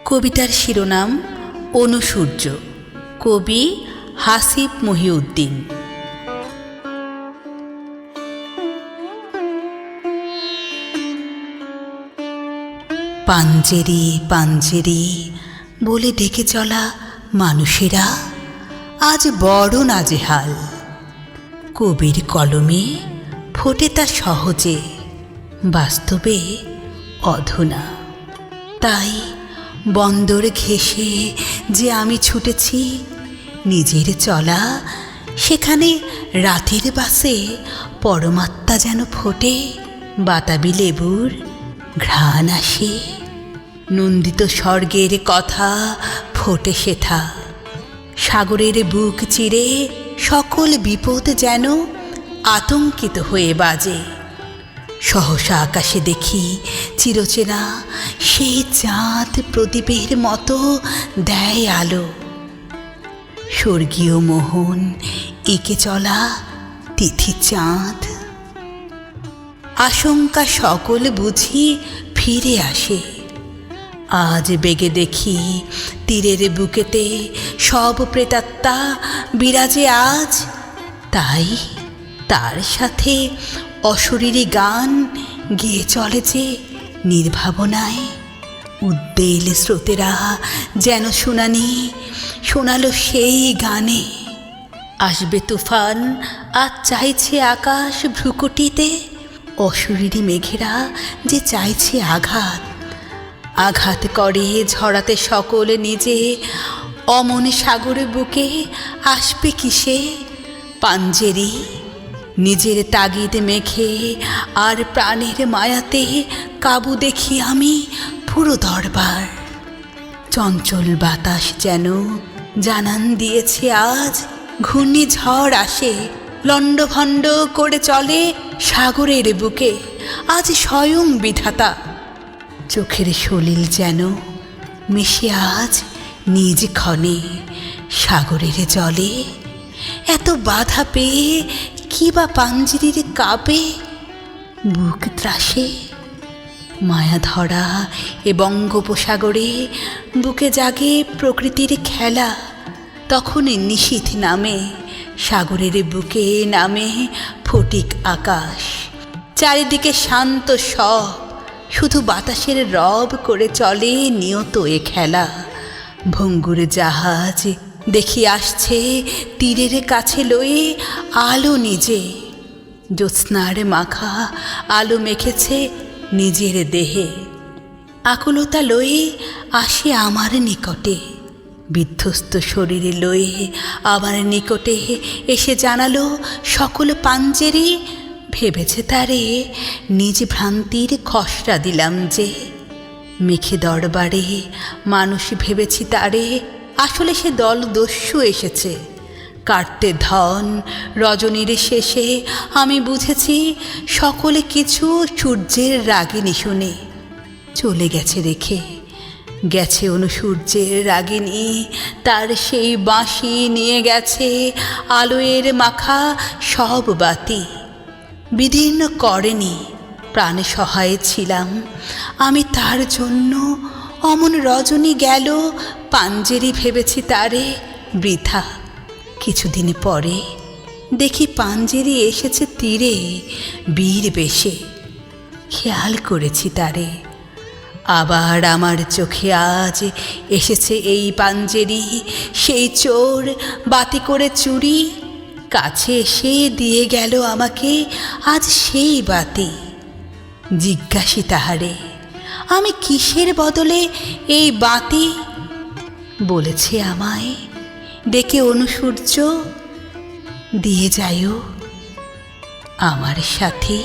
কবিতার শিরোনাম অনুসূর্য, কবি হাসিব মহিউদ্দিন। পাঞ্জেরি পাঞ্জেরি বলে ডেকে চলা মানুষেরা আজ বড় নাজেহাল। কবির কলমে ফোটে তা সহজে, বাস্তবে অধুনা। তাই বন্দর ঘেঁষে যে আমি ছুটেছি নিজের চলা, সেখানে রাতের বাসে পরমাত্মা যেন ফোটে, বাতাবি লেবুর ঘ্রাণ আসে। নন্দিত স্বর্গের কথা ফোটে সেথা, সাগরের বুক চিরে সকল বিপদ যেন আতঙ্কিত হয়ে বাজে। সহসা আকাশে দেখি চিরচেনা সেই চাঁদ প্রদীপের মতো দেয় আলো। স্বর্গীয় মোহন এঁকে চলা তিথি চাঁদ। আশঙ্কা সকল বুঝি ফিরে আসে। আজ বেগে দেখি তীরের বুকেতে সব প্রেতাত্মা বিরাজে আজ। তাই তার সাথে অশরীরী গান গেয়ে চলে যে নির্ভাবনায়। উদ্বেল স্রোতেরা যেন শুনানি শোনালো সেই গানে। আসবে তুফান আজ চাইছে আকাশ ভ্রুকুটিতে, অশরীরী মেঘেরা যে চাইছে আঘাত। আঘাত করে ঝরাতে সকল নিজে, অমন সাগরে বুকে আসবে কিসে পাঞ্জেরি। নিজের তাগিদ মেঘে আর প্রাণের মায়াতে কাবু দেখি আমি পুরো দরবার। চঞ্চল বাতাস যেন জানান দিয়েছে আজ ঘূর্ণিঝড় আসে, লণ্ডভণ্ড করে চলে সাগরের বুকে আজ স্বয়ং বিধাতা। চোখের সলিল যেন মিশে আজ নিজ ক্ষণে সাগরের জলে। এত বাধা পেয়ে কি বা পাঞ্জেরির কাঁপে বুক ত্রাসে। মায়া ধরা এ বঙ্গোপসাগরে বুকে জাগে প্রকৃতির খেলা। তখন নিশীথ নামে সাগরের বুকে নামে ফটিক আকাশ। চারিদিকে শান্ত সব, শুধু বাতাসের রব করে চলে নিয়ত এ খেলা। ভঙ্গুর জাহাজ দেখি আসছে তীরের কাছে লয়ে আলো নিজে। জ্যোৎস্নার মাখা আলো মেখেছে নিজের দেহে। আকুলতা লয়ে আসে আমার নিকটে, বিধ্বস্ত শরীরে লয়ে আমার নিকটে এসে জানালো সকল পাঞ্জেরি। ভেবেছে তারে নিজ ভ্রান্তির খসড়া দিলাম যে। মেখে দরবারে মানুষ ভেবেছি তারে, আসলে সে দলদস্যু এসেছে কাটতে ধন। রজনীর শেষে আমি বুঝেছি সকলে কিছু সূর্যের রাগিনী শুনে চলে গেছে রেখে। গেছে অনুসূর্যের রাগিনী, তার সেই বাঁশি নিয়ে গেছে আলোয়ের মাখা সব বাতি। বিদীর্ণ করেনি, প্রাণে সহায় ছিলাম আমি তার জন্য। অমন রজনী গেল পাঞ্জেরি ভেবেছি তারে বৃথা। কিছুদিন পরে দেখি পাঞ্জেরি এসেছে তীরে বীর বেশে। খেয়াল করেছি তারে, আবার আমার চোখে আজ এসেছে এই পাঞ্জেরি। সেই চোর বাতি করে চুরি কাছে এসে দিয়ে গেল আমাকে আজ সেই বাতি। জিজ্ঞাসি তাহারে আমি কিসের বদলে এই বাতি। বলেছে আমায় ডেকে অনুসূর্য, দিয়ে যাইও আমার সাথে।